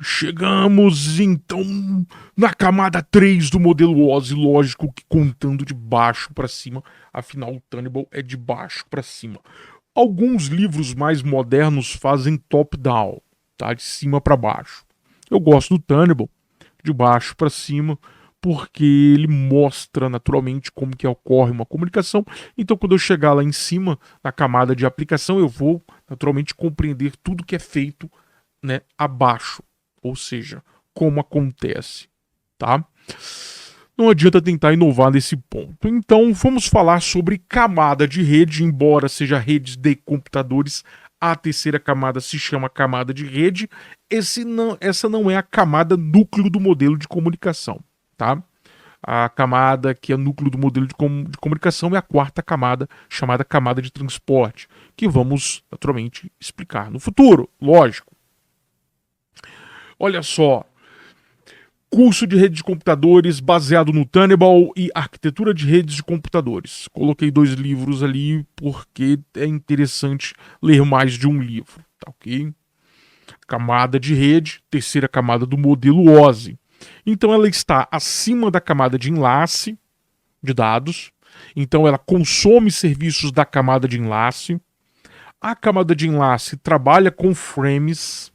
Chegamos então na camada 3 do modelo OSI, lógico que contando de baixo para cima, afinal o Tenable é de baixo para cima. Alguns livros mais modernos fazem top-down, tá? De cima para baixo. Eu gosto do Tenable de baixo para cima, porque ele mostra naturalmente como que ocorre uma comunicação. Então, quando eu chegar lá em cima, na camada de aplicação, eu vou naturalmente compreender tudo que é feito, né, abaixo, ou seja, como acontece, tá? Não adianta tentar inovar nesse ponto. Então, vamos falar sobre camada de rede, embora seja redes de computadores, a terceira camada se chama camada de rede. Essa não é a camada núcleo do modelo de comunicação, tá? A camada que é núcleo do modelo de comunicação é a quarta camada, chamada camada de transporte, que vamos naturalmente explicar no futuro, lógico. Olha só, curso de rede de computadores baseado no Tenable e arquitetura de redes de computadores. Coloquei 2 livros ali porque é interessante ler mais de um livro, tá ok? Camada de rede, terceira camada do modelo OSI. Então ela está acima da camada de enlace de dados, então ela consome serviços da camada de enlace. A camada de enlace trabalha com frames.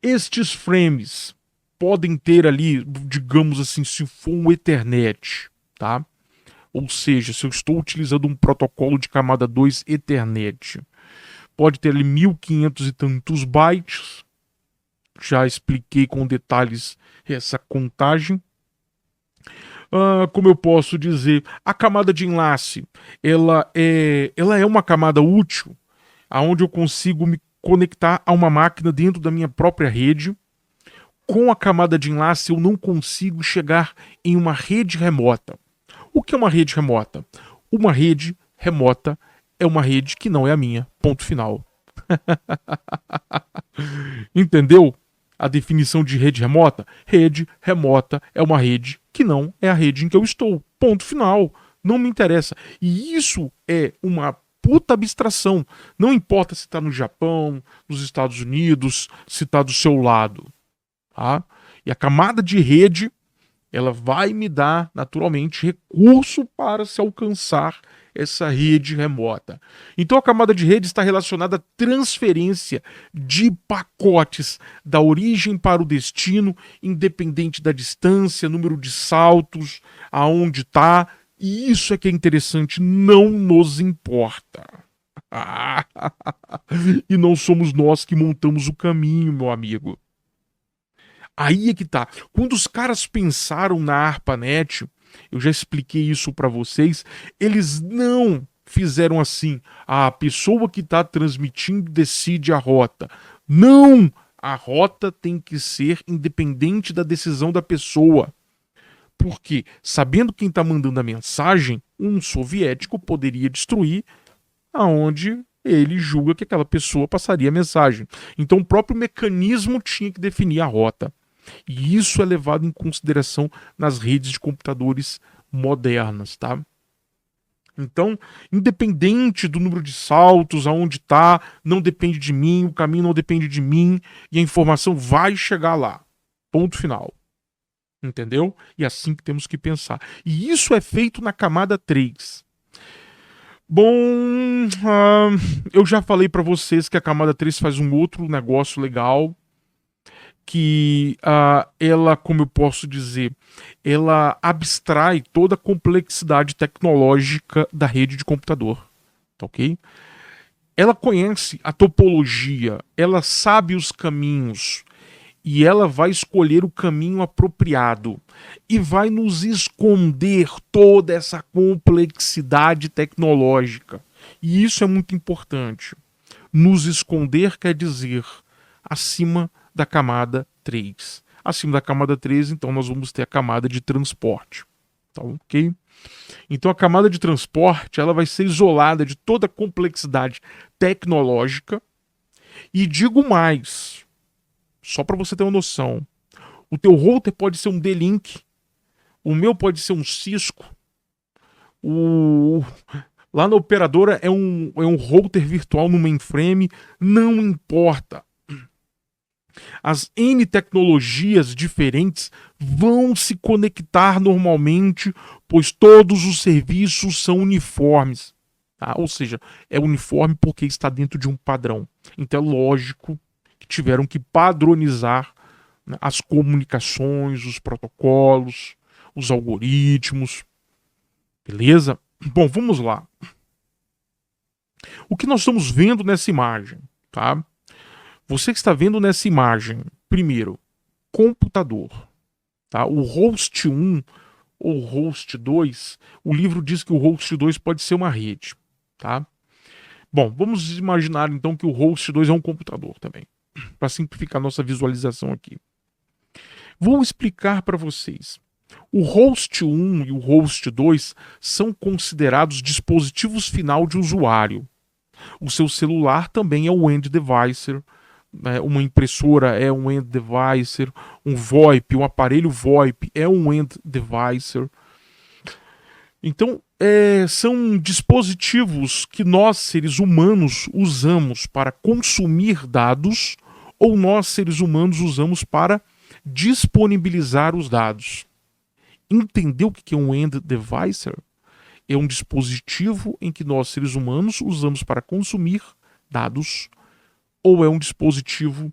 Estes frames podem ter ali, digamos assim, se for um Ethernet, tá? Ou seja, se eu estou utilizando um protocolo de camada 2 Ethernet, pode ter ali 1500 e tantos bytes. Já expliquei com detalhes essa contagem. Como eu posso dizer, a camada de enlace, ela é uma camada útil, aonde eu consigo me conectar a uma máquina dentro da minha própria rede. Com a camada de enlace, eu não consigo chegar em uma rede remota. O que é uma rede remota? Uma rede remota é uma rede que não é a minha. Ponto final. Entendeu? A definição de rede remota? Rede remota é uma rede que não é a rede em que eu estou. Ponto final. Não me interessa. E isso é uma puta abstração. Não importa se está no Japão, nos Estados Unidos, se está do seu lado. Tá? E a camada de rede, ela vai me dar naturalmente recurso para se alcançar essa rede remota. Então a camada de rede está relacionada à transferência de pacotes da origem para o destino, independente da distância, número de saltos, aonde está. E isso é que é interessante, não nos importa. E não somos nós que montamos o caminho, meu amigo. Aí é que tá. Quando os caras pensaram na ARPANET, eu já expliquei isso para vocês, eles não fizeram assim: a pessoa que está transmitindo decide a rota. Não! A rota tem que ser independente da decisão da pessoa. Porque, sabendo quem está mandando a mensagem, um soviético poderia destruir aonde ele julga que aquela pessoa passaria a mensagem. Então, o próprio mecanismo tinha que definir a rota. E isso é levado em consideração nas redes de computadores modernas, tá? Então, independente do número de saltos, aonde está, não depende de mim, o caminho não depende de mim, e a informação vai chegar lá. Ponto final. Entendeu? E é assim que temos que pensar. E isso é feito na camada 3. Bom, eu já falei para vocês que a camada 3 faz um outro negócio legal, que ela, como eu posso dizer, ela abstrai toda a complexidade tecnológica da rede de computador, tá ok? Ela conhece a topologia, ela sabe os caminhos e ela vai escolher o caminho apropriado e vai nos esconder toda essa complexidade tecnológica. E isso é muito importante. Nos esconder quer dizer acima da camada 3. Acima da camada 3, então, nós vamos ter a camada de transporte. Tá ok? Então, a camada de transporte ela vai ser isolada de toda a complexidade tecnológica. E digo mais, só para você ter uma noção, o teu router pode ser um D-Link, o meu pode ser um Cisco, o... lá na operadora é um router virtual no mainframe, não importa. As N tecnologias diferentes vão se conectar normalmente, pois todos os serviços são uniformes. Tá? Ou seja, é uniforme porque está dentro de um padrão. Então é lógico que tiveram que padronizar, né, as comunicações, os protocolos, os algoritmos. Beleza? Bom, vamos lá. O que nós estamos vendo nessa imagem, tá? Você que está vendo nessa imagem, primeiro, computador, tá? O host 1 ou host 2, o livro diz que o host 2 pode ser uma rede, tá? Bom, vamos imaginar então que o host 2 é um computador também, para simplificar nossa visualização aqui. Vou explicar para vocês. O host 1 e o host 2 são considerados dispositivos final de usuário. O seu celular também é um end device, né? Uma impressora é um end device, um VoIP, um aparelho VoIP é um end device. Então, são dispositivos que nós, seres humanos, usamos para consumir dados ou nós, seres humanos, usamos para disponibilizar os dados. Entendeu o que é um end device? É um dispositivo em que nós, seres humanos, usamos para consumir dados, ou é um dispositivo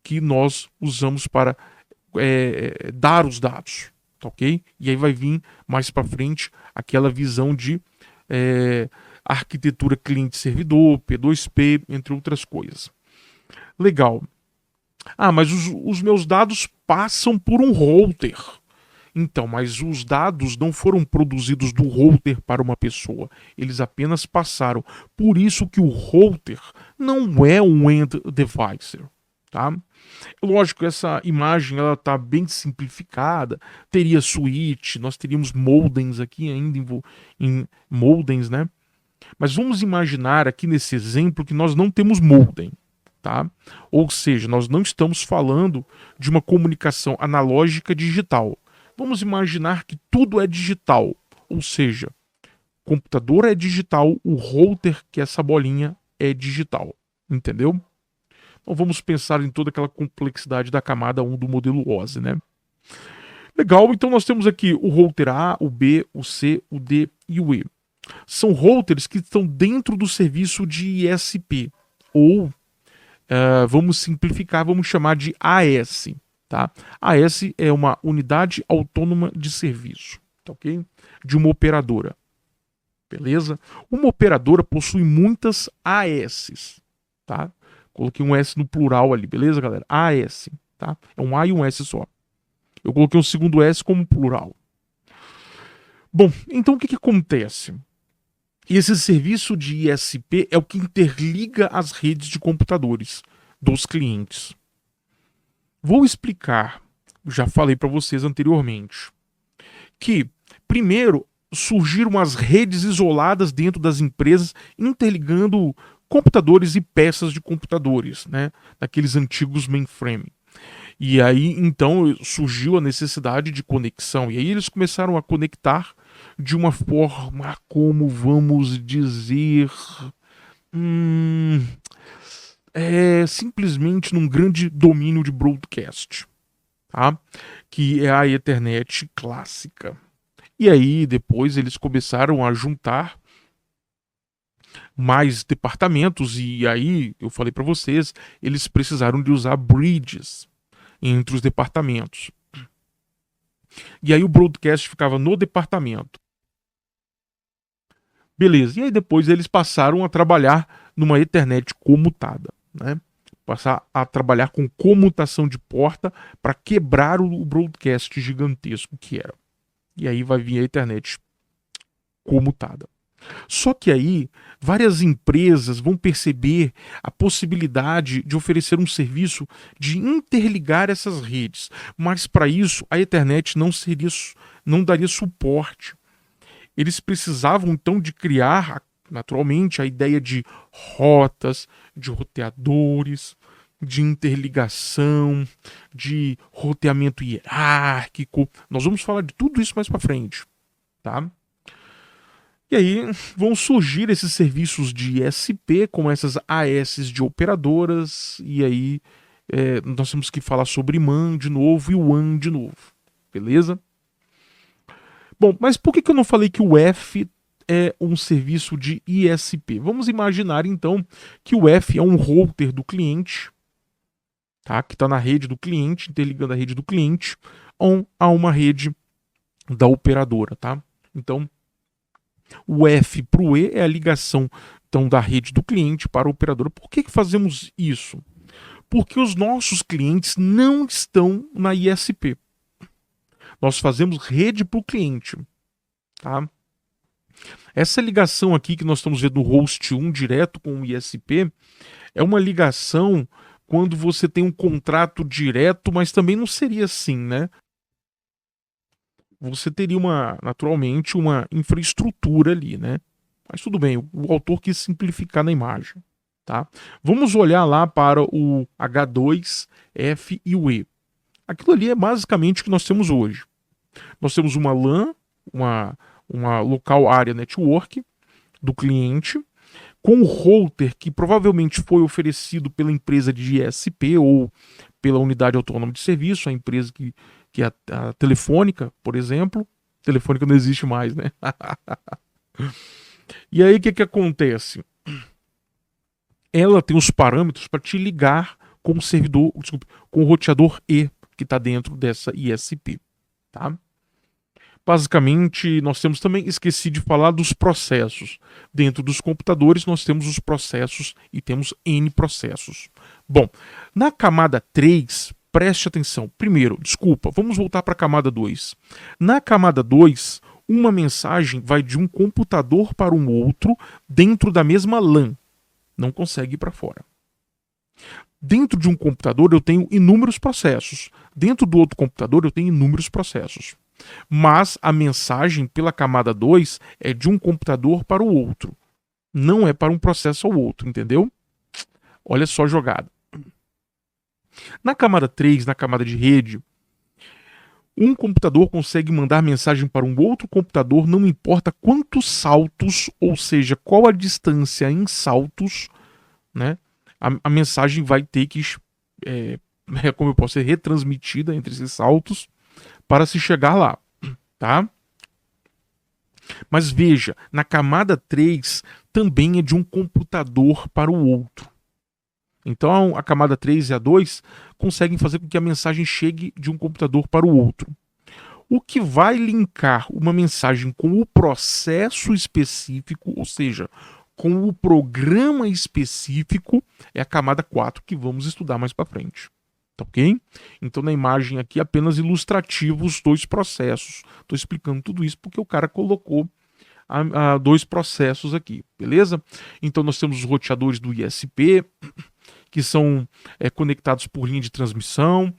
que nós usamos para dar os dados, tá ok? E aí vai vir mais para frente aquela visão de arquitetura cliente-servidor, P2P, entre outras coisas. Legal. Ah, mas os meus dados passam por um router. Então, mas os dados não foram produzidos do router para uma pessoa, eles apenas passaram. Por isso que o router não é um end device, tá? Lógico, essa imagem ela tá bem simplificada, teria switch, nós teríamos modems aqui ainda em modems, né? Mas vamos imaginar aqui nesse exemplo que nós não temos modem, tá? Ou seja, nós não estamos falando de uma comunicação analógica digital. Vamos imaginar que tudo é digital, ou seja, o computador é digital, o router, que é essa bolinha, é digital, entendeu? Então vamos pensar em toda aquela complexidade da camada 1 do modelo OSI, né? Legal, então nós temos aqui o router A, o B, o C, o D e o E. São routers que estão dentro do serviço de ISP, ou vamos simplificar, vamos chamar de AS. Tá? AS é uma unidade autônoma de serviço, tá, ok? De uma operadora. Beleza? Uma operadora possui muitas AS, tá? Coloquei um S no plural ali, beleza, galera? AS, tá? É um A e um S só. Eu coloquei um segundo S como plural. Bom, então o que acontece? Esse serviço de ISP é o que interliga as redes de computadores dos clientes. Vou explicar, já falei para vocês anteriormente, que primeiro surgiram as redes isoladas dentro das empresas, interligando computadores e peças de computadores, né, daqueles antigos mainframe. E aí então surgiu a necessidade de conexão, e aí eles começaram a conectar de uma forma, como vamos dizer, simplesmente num grande domínio de broadcast, tá? Que é a Ethernet clássica. E aí depois eles começaram a juntar mais departamentos e aí eu falei para vocês, eles precisaram de usar bridges entre os departamentos. E aí o broadcast ficava no departamento. Beleza. E aí depois eles passaram a trabalhar numa Ethernet comutada, né? Passar a trabalhar com comutação de porta para quebrar o broadcast gigantesco que era. E aí vai vir a Ethernet comutada. Só que aí várias empresas vão perceber a possibilidade de oferecer um serviço de interligar essas redes, mas para isso a Ethernet não daria suporte. Eles precisavam então de criar, naturalmente, a ideia de rotas, de roteadores, de interligação, de roteamento hierárquico. Nós vamos falar de tudo isso mais para frente, tá? E aí vão surgir esses serviços de ISP, como essas AS de operadoras, e aí nós temos que falar sobre man de novo e o WAN de novo. Beleza? Bom, mas por que eu não falei que o F é um serviço de ISP? Vamos imaginar então que o F é um router do cliente, tá? Que está na rede do cliente, interligando a rede do cliente a uma rede da operadora, tá? Então, o F para o E é a ligação então, da rede do cliente para a operadora. Por que fazemos isso? Porque os nossos clientes não estão na ISP. Nós fazemos rede para o cliente, tá? Essa ligação aqui que nós estamos vendo no host 1 direto com o ISP é uma ligação quando você tem um contrato direto, mas também não seria assim, né? Você teria naturalmente uma infraestrutura ali, né? Mas tudo bem, o autor quis simplificar na imagem, tá? Vamos olhar lá para o H2, F e o E. Aquilo ali é basicamente o que nós temos hoje. Nós temos uma LAN, uma local area network do cliente, com o router que provavelmente foi oferecido pela empresa de ISP ou pela unidade autônoma de serviço, a empresa que é a Telefônica, por exemplo. Telefônica não existe mais, né? E aí o que acontece? Ela tem os parâmetros para te ligar com o servidor, desculpa, com o roteador E que está dentro dessa ISP, tá? Basicamente, nós temos também, esqueci de falar dos processos. Dentro dos computadores, nós temos os processos e temos N processos. Bom, na camada 3, preste atenção. Primeiro, desculpa, vamos voltar para a camada 2. Na camada 2, uma mensagem vai de um computador para um outro dentro da mesma LAN. Não consegue ir para fora. Dentro de um computador, eu tenho inúmeros processos. Dentro do outro computador, eu tenho inúmeros processos. Mas a mensagem pela camada 2 é de um computador para o outro. Não é para um processo ao outro, entendeu? Olha só a jogada. Na camada 3, na camada de rede, um computador consegue mandar mensagem para um outro computador, não importa quantos saltos, ou seja, qual a distância em saltos, né? A mensagem vai ter que, como eu posso ser retransmitida entre esses saltos para se chegar lá, tá? Mas veja, na camada 3 também é de um computador para o outro. Então a camada 3 e a 2 conseguem fazer com que a mensagem chegue de um computador para o outro. O que vai linkar uma mensagem com o processo específico, ou seja, com o programa específico, é a camada 4 que vamos estudar mais para frente. Tá ok? Então na imagem aqui apenas ilustrativo os dois processos. Estou explicando tudo isso porque o cara colocou dois processos aqui, beleza? Então nós temos os roteadores do ISP, que são conectados por linha de transmissão,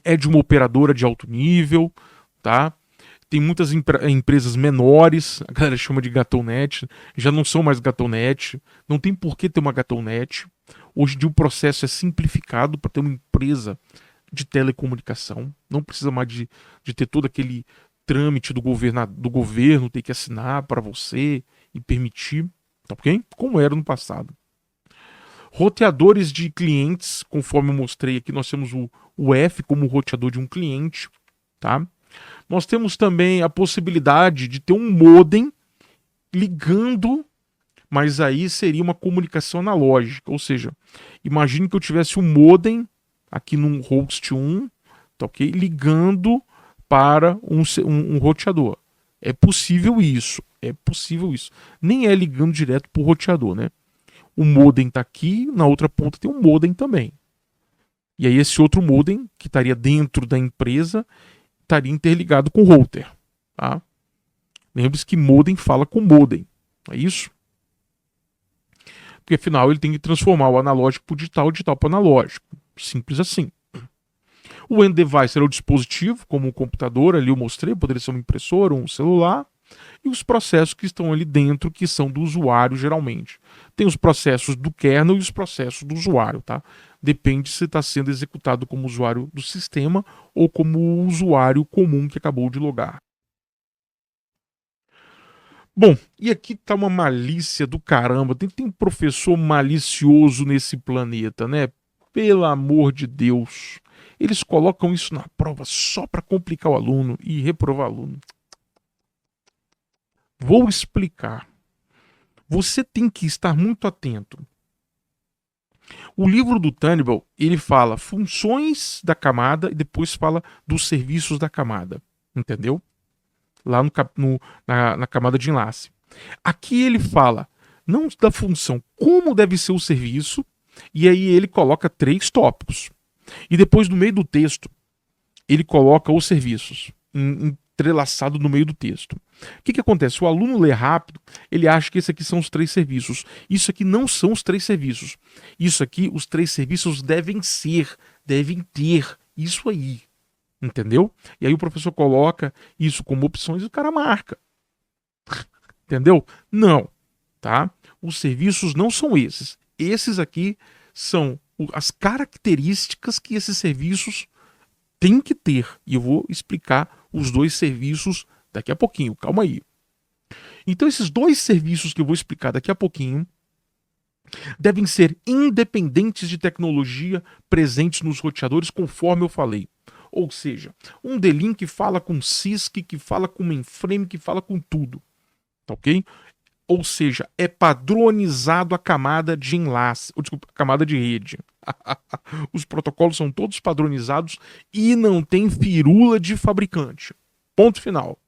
é de uma operadora de alto nível, tá? Tem muitas empresas menores, a galera chama de Gatonet, já não são mais Gatonet, não tem por que ter uma Gatonet. Hoje em dia o processo é simplificado para ter uma empresa de telecomunicação, não precisa mais de ter todo aquele trâmite do governo ter que assinar para você e permitir, tá ok? Como era no passado. Roteadores de clientes, conforme eu mostrei aqui, nós temos o F como roteador de um cliente, tá? Nós temos também a possibilidade de ter um modem ligando, mas aí seria uma comunicação analógica, ou seja, imagine que eu tivesse um modem aqui num host 1, tá ok? Ligando para um roteador. É possível isso, Nem é ligando direto para o roteador, né? O modem está aqui, na outra ponta tem um modem também. E aí esse outro modem, que estaria dentro da empresa, estaria interligado com o router. Tá? Lembre-se que modem fala com modem. É isso? Porque afinal ele tem que transformar o analógico para o digital para o analógico. Simples assim. O end device era o dispositivo, como um computador, ali eu mostrei, poderia ser uma impressora, um celular. E os processos que estão ali dentro, que são do usuário geralmente. Tem os processos do kernel e os processos do usuário, tá? Depende se está sendo executado como usuário do sistema ou como usuário comum que acabou de logar. Bom, e aqui tá uma malícia do caramba. Tem um professor malicioso nesse planeta, né? Pelo amor de Deus. Eles colocam isso na prova só para complicar o aluno e reprovar o aluno. Vou explicar. Você tem que estar muito atento. O livro do Turnbull, ele fala funções da camada e depois fala dos serviços da camada. Entendeu? Lá na camada de enlace. Aqui ele fala não da função, como deve ser o serviço, e aí ele coloca 3 tópicos. E depois, no meio do texto, ele coloca os serviços entrelaçado no meio do texto. O que acontece? O aluno lê rápido, ele acha que esses aqui são os 3 serviços. Isso aqui não são os 3 serviços. Isso aqui, os 3 serviços devem ter isso aí. Entendeu? E aí o professor coloca isso como opções e o cara marca. Entendeu? Não. Tá? Os serviços não são esses. Esses aqui são as características que esses serviços têm que ter. E eu vou explicar os 2 serviços daqui a pouquinho. Calma aí. Então, esses 2 serviços que eu vou explicar daqui a pouquinho devem ser independentes de tecnologia presentes nos roteadores, conforme eu falei. Ou seja, um D-Link fala com CISC, que fala com mainframe, que fala com tudo. Tá ok? Ou seja, é padronizado a camada de enlace, ou desculpa, a camada de rede. Os protocolos são todos padronizados e não tem firula de fabricante. Ponto final.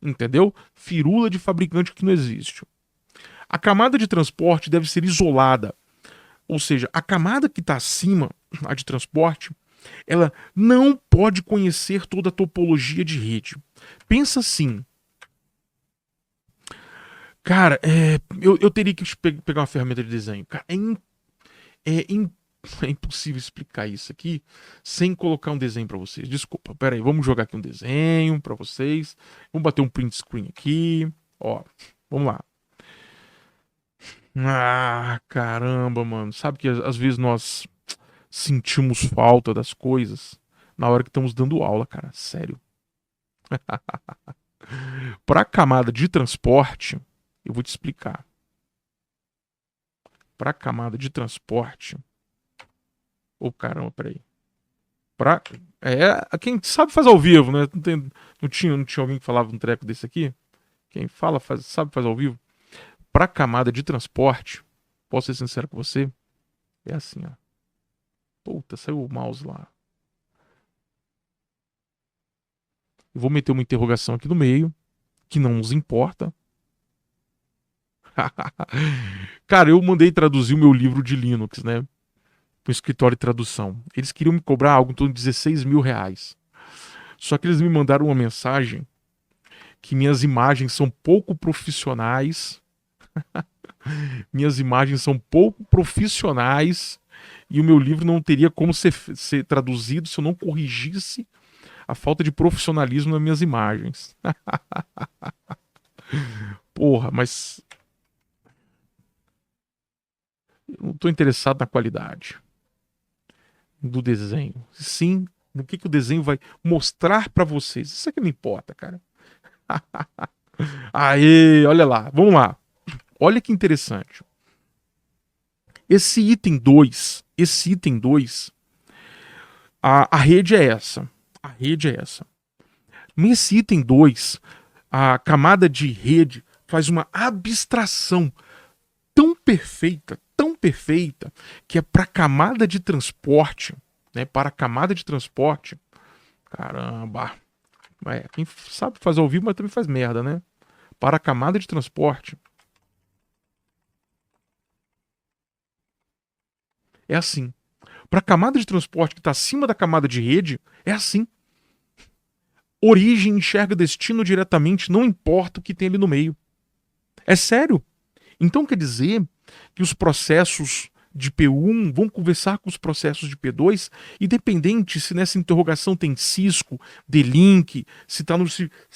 Entendeu? Firula de fabricante que não existe. A camada de transporte deve ser isolada. Ou seja, a camada que está acima, a de transporte, ela não pode conhecer toda a topologia de rede. Pensa assim. Cara, eu teria que pegar uma ferramenta de desenho. Cara, é impossível explicar isso aqui sem colocar um desenho para vocês. Desculpa, pera aí, vamos jogar aqui um desenho para vocês. Vamos bater um print screen aqui. Ó, vamos lá. Ah, caramba, mano. Sabe que às vezes nós sentimos falta das coisas na hora que estamos dando aula, cara. Sério. Para a camada de transporte, eu vou te explicar. Para a camada de transporte. Ô, caramba, peraí. Quem sabe faz ao vivo, né? Não tinha alguém que falava um treco desse aqui? Quem fala, sabe faz ao vivo. Para a camada de transporte, posso ser sincero com você? É assim, ó. Puta, saiu o mouse lá. Eu vou meter uma interrogação aqui no meio, que não nos importa. Cara, eu mandei traduzir o meu livro de Linux, né? Para o escritório de tradução. Eles queriam me cobrar algo em torno de 16 mil reais. Só que eles me mandaram uma mensagem que minhas imagens são pouco profissionais. Minhas imagens são pouco profissionais e o meu livro não teria como ser traduzido se eu não corrigisse a falta de profissionalismo nas minhas imagens. Porra, mas eu não estou interessado na qualidade do desenho. Sim, no que o desenho vai mostrar para vocês. Isso é que me importa, cara. Aê, olha lá, vamos lá. Olha que interessante. Esse item 2, a rede é essa. A rede é essa. Nesse item 2, a camada de rede faz uma abstração tão perfeita, que é para a camada de transporte, né? Para a camada de transporte. Caramba. Quem sabe fazer ao vivo, mas também faz merda, né? Para a camada de transporte. É assim. Para a camada de transporte que está acima da camada de rede, é assim. Origem enxerga destino diretamente, não importa o que tem ali no meio. É sério. Então quer dizer que os processos de P1 vão conversar com os processos de P2, independente se nessa interrogação tem Cisco, D-Link, se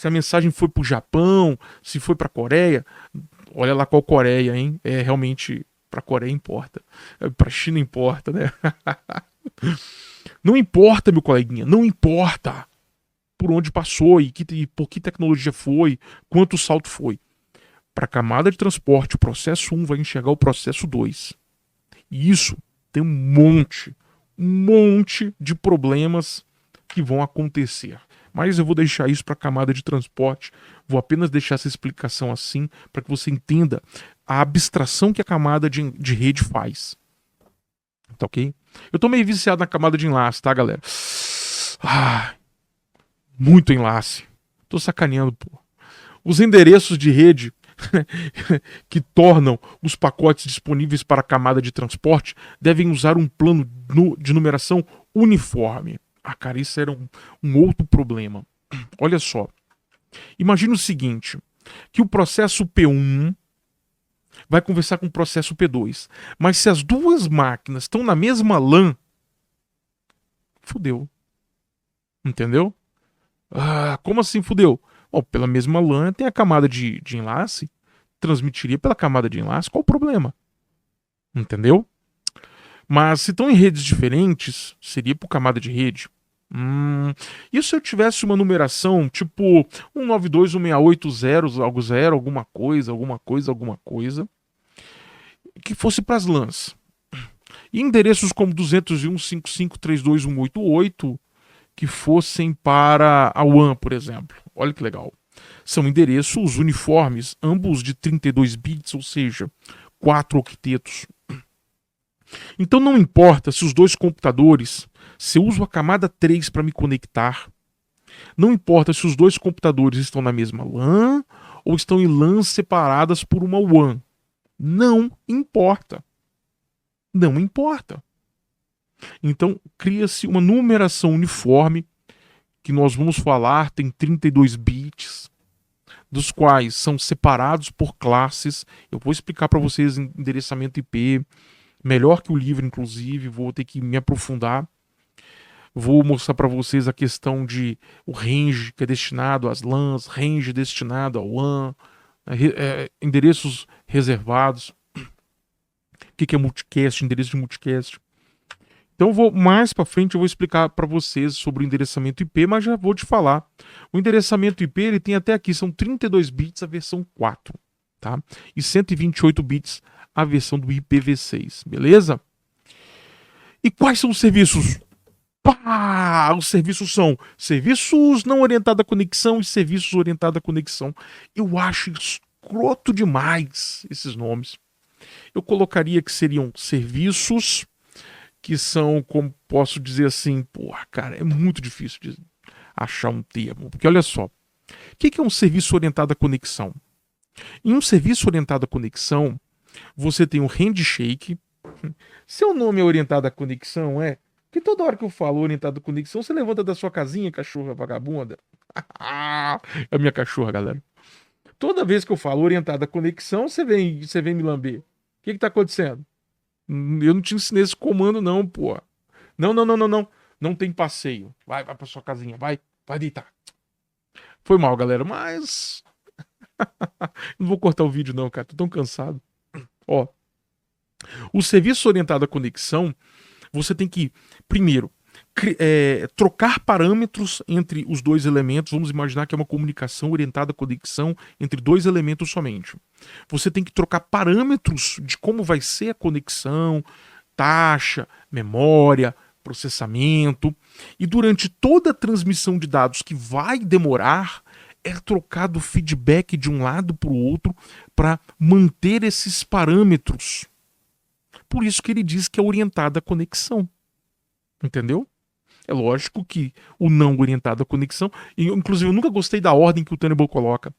a mensagem foi para o Japão, se foi para a Coreia. Olha lá qual Coreia, hein? Realmente, para a Coreia importa. Para a China importa, né? Não importa, meu coleguinha, não importa por onde passou e por que tecnologia foi, quanto salto foi. Para a camada de transporte, o processo 1 vai enxergar o processo 2. E isso tem um um monte de problemas que vão acontecer. Mas eu vou deixar isso para a camada de transporte. Vou apenas deixar essa explicação assim para que você entenda a abstração que a camada de rede faz. Tá ok? Eu tô meio viciado na camada de enlace, tá, galera? Ah, muito enlace. Tô sacaneando, pô. Os endereços de rede que tornam os pacotes disponíveis para a camada de transporte devem usar um plano de numeração uniforme. Ah, cara, isso era um outro problema. Olha só. Imagina o seguinte, que o processo P1 vai conversar com o processo P2. Mas se as duas máquinas estão na mesma LAN, fudeu. Entendeu? Ah, como assim fudeu? Bom, pela mesma LAN tem a camada de enlace, transmitiria pela camada de enlace, qual o problema? Entendeu? Mas se estão em redes diferentes, seria por camada de rede. E se eu tivesse uma numeração tipo 192.168.0, algo 0, alguma coisa, que fosse para as LANs. E endereços como 201.55.32.188 que fossem para a WAN, por exemplo. Olha que legal. São endereços uniformes, ambos de 32 bits, ou seja, 4 octetos. Então não importa se os dois computadores, se eu uso a camada 3 para me conectar, não importa se os dois computadores estão na mesma LAN ou estão em LANs separadas por uma WAN. Não importa. Não importa. Então cria-se uma numeração uniforme, que nós vamos falar, tem 32 bits, dos quais são separados por classes. Eu vou explicar para vocês endereçamento IP, melhor que o livro, inclusive, vou ter que me aprofundar. Vou mostrar para vocês a questão de o range que é destinado às LANs, range destinado ao WAN, endereços reservados. O que é multicast, endereço de multicast. Então mais para frente eu vou explicar para vocês sobre o endereçamento IP, mas já vou te falar. O endereçamento IP ele tem até aqui, são 32 bits a versão 4, tá? E 128 bits a versão do IPv6, beleza? E quais são os serviços? Pá! Os serviços são serviços não orientados à conexão e serviços orientados à conexão. Eu acho escroto demais esses nomes. Eu colocaria que seriam serviços que são, como posso dizer assim, porra, cara, é muito difícil de achar um termo. Porque olha só, o que é um serviço orientado à conexão? Em um serviço orientado à conexão, você tem um handshake. Seu nome é orientado à conexão, é? Porque toda hora que eu falo orientado à conexão, você levanta da sua casinha, cachorra vagabunda. É a minha cachorra, galera. Toda vez que eu falo orientado à conexão, você vem me lamber. O que tá acontecendo? Eu não te ensinei esse comando, não, pô. Não. Não tem passeio. Vai pra sua casinha. Vai deitar. Foi mal, galera, mas... não vou cortar o vídeo, não, cara. Tô tão cansado. Ó. O serviço orientado à conexão, você tem que, primeiro, trocar parâmetros entre os dois elementos. Vamos imaginar que é uma comunicação orientada à conexão entre dois elementos somente. Você tem que trocar parâmetros de como vai ser a conexão, taxa, memória, processamento. E durante toda a transmissão de dados, que vai demorar, é trocado feedback de um lado para o outro para manter esses parâmetros. Por isso que ele diz que é orientada à conexão. Entendeu? É lógico que o não orientado à conexão... Inclusive, eu nunca gostei da ordem que o Tenable coloca.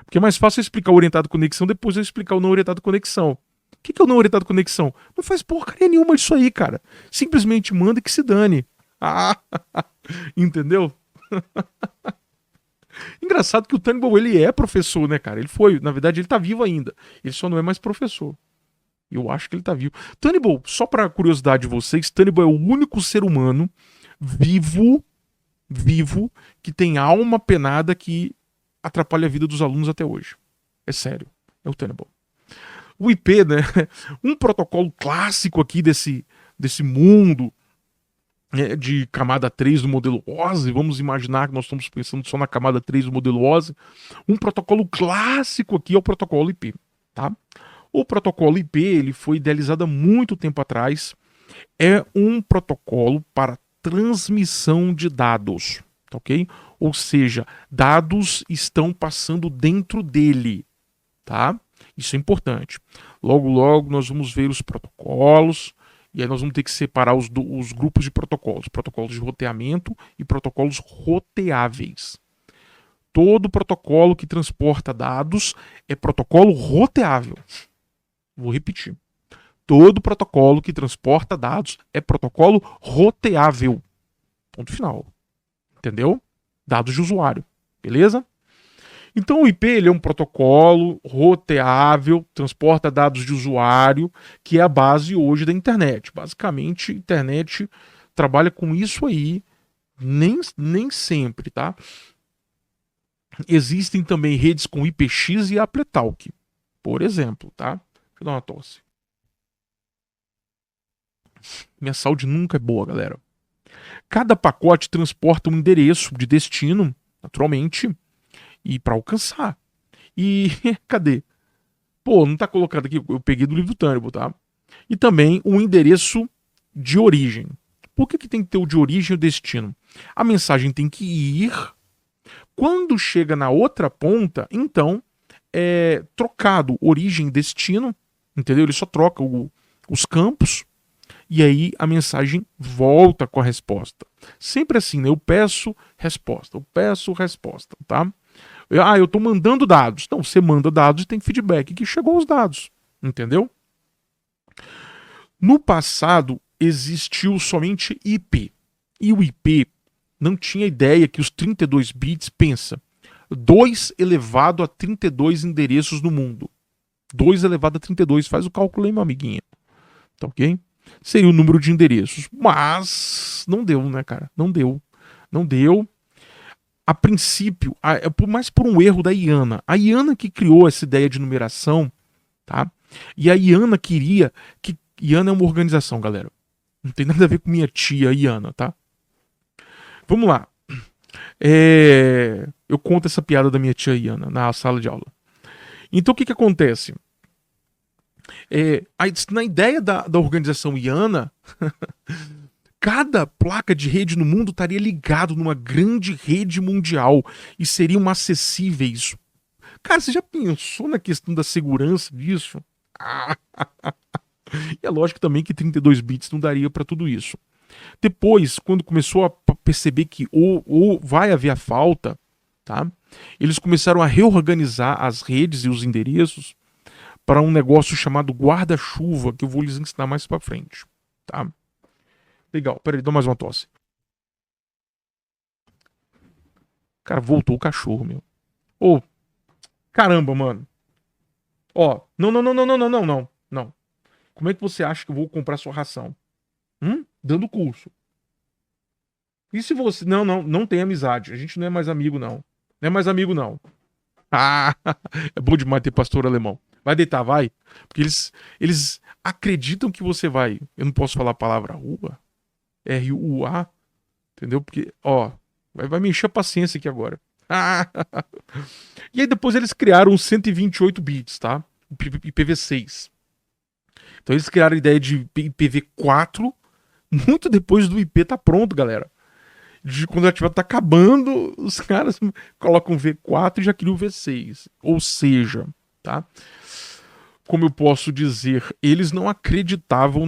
Porque é mais fácil eu explicar o orientado à conexão, depois eu explicar o não orientado à conexão. O que é o não orientado à conexão? Não faz porcaria nenhuma disso aí, cara. Simplesmente manda que se dane. Ah, entendeu? Engraçado que o Tenable, ele é professor, né, cara? Ele foi, na verdade, ele tá vivo ainda. Ele só não é mais professor. Eu acho que ele tá vivo. Tenable, só pra curiosidade de vocês, Tenable é o único ser humano vivo, que tem alma penada que atrapalha a vida dos alunos até hoje. É sério. É o Tenable. O IP, né? Um protocolo clássico aqui desse mundo de camada 3 do modelo OSI. Vamos imaginar que nós estamos pensando só na camada 3 do modelo OSI. Um protocolo clássico aqui é o protocolo IP, tá? O protocolo IP ele foi idealizado há muito tempo atrás É um protocolo para transmissão de dados, tá ok? Ou seja, dados estão passando dentro dele, tá? Isso é importante. Logo, logo nós vamos ver os protocolos, e aí nós vamos ter que separar os grupos de protocolos. Protocolos de roteamento e protocolos roteáveis. Todo protocolo que transporta dados é protocolo roteável. Vou repetir. Todo protocolo que transporta dados é protocolo roteável. Ponto final. Entendeu? Dados de usuário. Beleza? Então o IP ele é um protocolo roteável, transporta dados de usuário, que é a base hoje da internet. Basicamente, a internet trabalha com isso aí, nem sempre, tá? Existem também redes com IPX e AppleTalk, por exemplo, tá? Deixa eu dar uma tosse. Minha saúde nunca é boa, galera. Cada pacote transporta um endereço de destino, naturalmente, e para alcançar. E cadê? Pô, não tá colocado aqui, eu peguei do livro do Tânibo, tá? E também um endereço de origem. Por que tem que ter o de origem e o destino? A mensagem tem que ir. Quando chega na outra ponta, então é trocado origem e destino, entendeu? Ele só troca os campos e aí a mensagem volta com a resposta. Sempre assim, né? Eu peço resposta, tá? Eu tô mandando dados. Então, você manda dados e tem feedback que chegou os dados, entendeu? No passado, existiu somente IP. E o IP não tinha ideia que os 32 bits, pensa, 2 elevado a 32 endereços no mundo. 2 elevado a 32, faz o cálculo aí, meu amiguinho. Tá ok? Seria o número de endereços. Mas não deu, né, cara? Não deu. Não deu. A princípio, mais por um erro da IANA. A IANA que criou essa ideia de numeração, tá? E a IANA queria que... IANA é uma organização, galera. Não tem nada a ver com minha tia IANA, tá? Vamos lá. Eu conto essa piada da minha tia Iana na sala de aula. Então o que acontece? Na ideia da organização Iana, cada placa de rede no mundo estaria ligado numa grande rede mundial e seriam acessíveis. Cara, você já pensou na questão da segurança disso? E é lógico também que 32 bits não daria para tudo isso. Depois, quando começou a perceber que ou vai haver a falta, tá? Eles começaram a reorganizar as redes e os endereços para um negócio chamado guarda-chuva, que eu vou lhes ensinar mais para frente, tá? Legal, peraí, dá mais uma tosse. Cara, voltou o cachorro, meu. Ô, caramba, mano. Ó, não. Como é que você acha que eu vou comprar sua ração? Dando curso. E se você... Não tem amizade. A gente não é mais amigo, não. Não é mais amigo, não. Ah, é bom demais ter pastor alemão. Vai deitar, vai. Porque eles acreditam que você vai. Eu não posso falar a palavra rua. R-U-A. Entendeu? Porque, ó, vai me encher a paciência aqui agora. E aí depois eles criaram os 128 bits, tá? IPv6. Então eles criaram a ideia de IPv4 muito depois do IP tá pronto, galera. Quando o atividade tá acabando, os caras colocam V4 e já criam o V6. Ou seja, tá? Como eu posso dizer, eles não acreditavam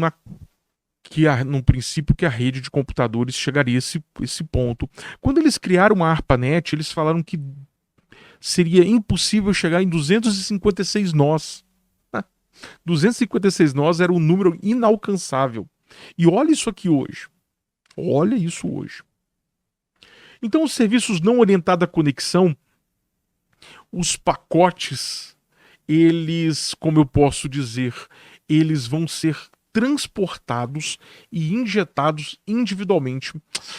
no princípio que a rede de computadores chegaria a esse ponto. Quando eles criaram a ARPANET, eles falaram que seria impossível chegar em 256 nós. 256 nós era um número inalcançável. E olha isso aqui hoje. Olha isso hoje. Então, os serviços não orientados à conexão, os pacotes, eles, como eu posso dizer, eles vão ser transportados e injetados individualmente.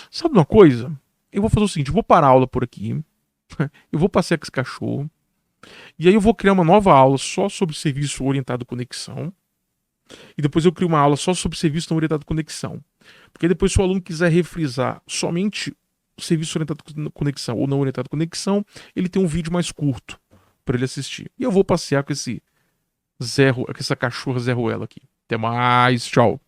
Sabe uma coisa? Eu vou fazer o seguinte, eu vou parar a aula por aqui, eu vou passear com esse cachorro, e aí eu vou criar uma nova aula só sobre serviço orientado à conexão, e depois eu crio uma aula só sobre serviço não orientado à conexão. Porque depois, se o aluno quiser refrisar somente o serviço orientado à conexão ou não orientado à conexão, ele tem um vídeo mais curto para ele assistir. E eu vou passear com essa cachorra Zé Ruela aqui. Até mais, tchau.